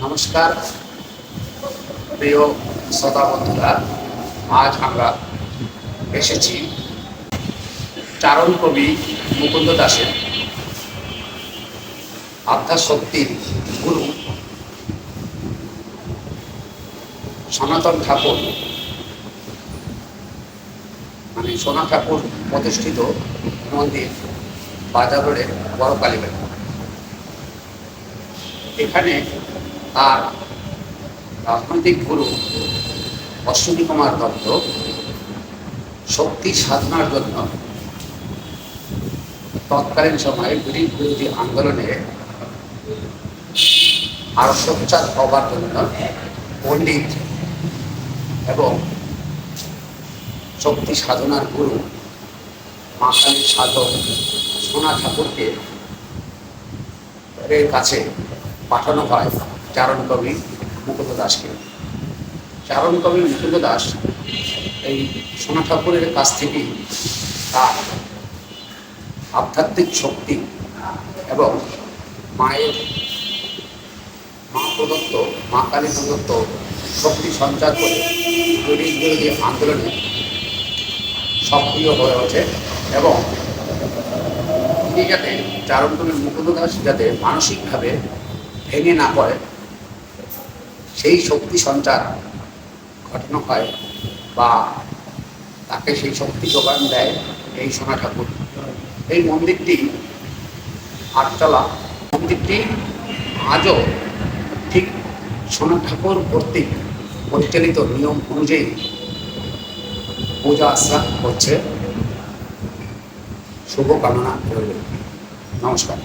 নমস্কার প্রিয় শ্রোতা বন্ধুরা, আজ আমরা এসেছি চারণ কবি মুকুন্দ দাসের আধ্যাশক্তির গুরু সনাতন ঠাকুর, মানে সোনা ঠাকুর প্রতিষ্ঠিত মন্দির বাজারে বড় কালীবাড়ি। এখানে তার রাজনৈতিক গুরু অশ্বিনী কুমার দত্ত শক্তি সাধনার জন্য তৎকালীন সময়ে ব্রিটিশ বিরোধী আন্দোলনে আরো সোচ্চার হবার জন্য পণ্ডিত এবং শক্তি সাধনার গুরু মা কালীর সাধক সোনা ঠাকুরকে এর কাছে পাঠানো হয় চারণ কবি মুকুন্দ দাসকে। চারণ কবি মুকুন্দ দাস এই সোনা ঠাকুরের কাছ থেকেই তার আধ্যাত্মিক শক্তি এবং মা প্রদত্ত, মা কালী প্রদত্ত শক্তি সঞ্চার করে ব্রিটিশ বিরোধী আন্দোলনে সক্রিয় হয়ে ওঠে এবং তিনি যাতে চারণ কবি মুকুন্দ দাস যাতে মানসিকভাবে ভেঙে না পড়ে সেই শক্তি সঞ্চার ঘটানো হয় বা তাকে সেই শক্তি যোগান দেয় এই সোনা ঠাকুর। এই মন্দিরটি আটতলা। মন্দিরটি আজও ঠিক সোনা ঠাকুর কর্তৃক পরিচালিত নিয়ম অনুযায়ী পূজা আশ্রা করছে। শুভকামনা রইল। নমস্কার।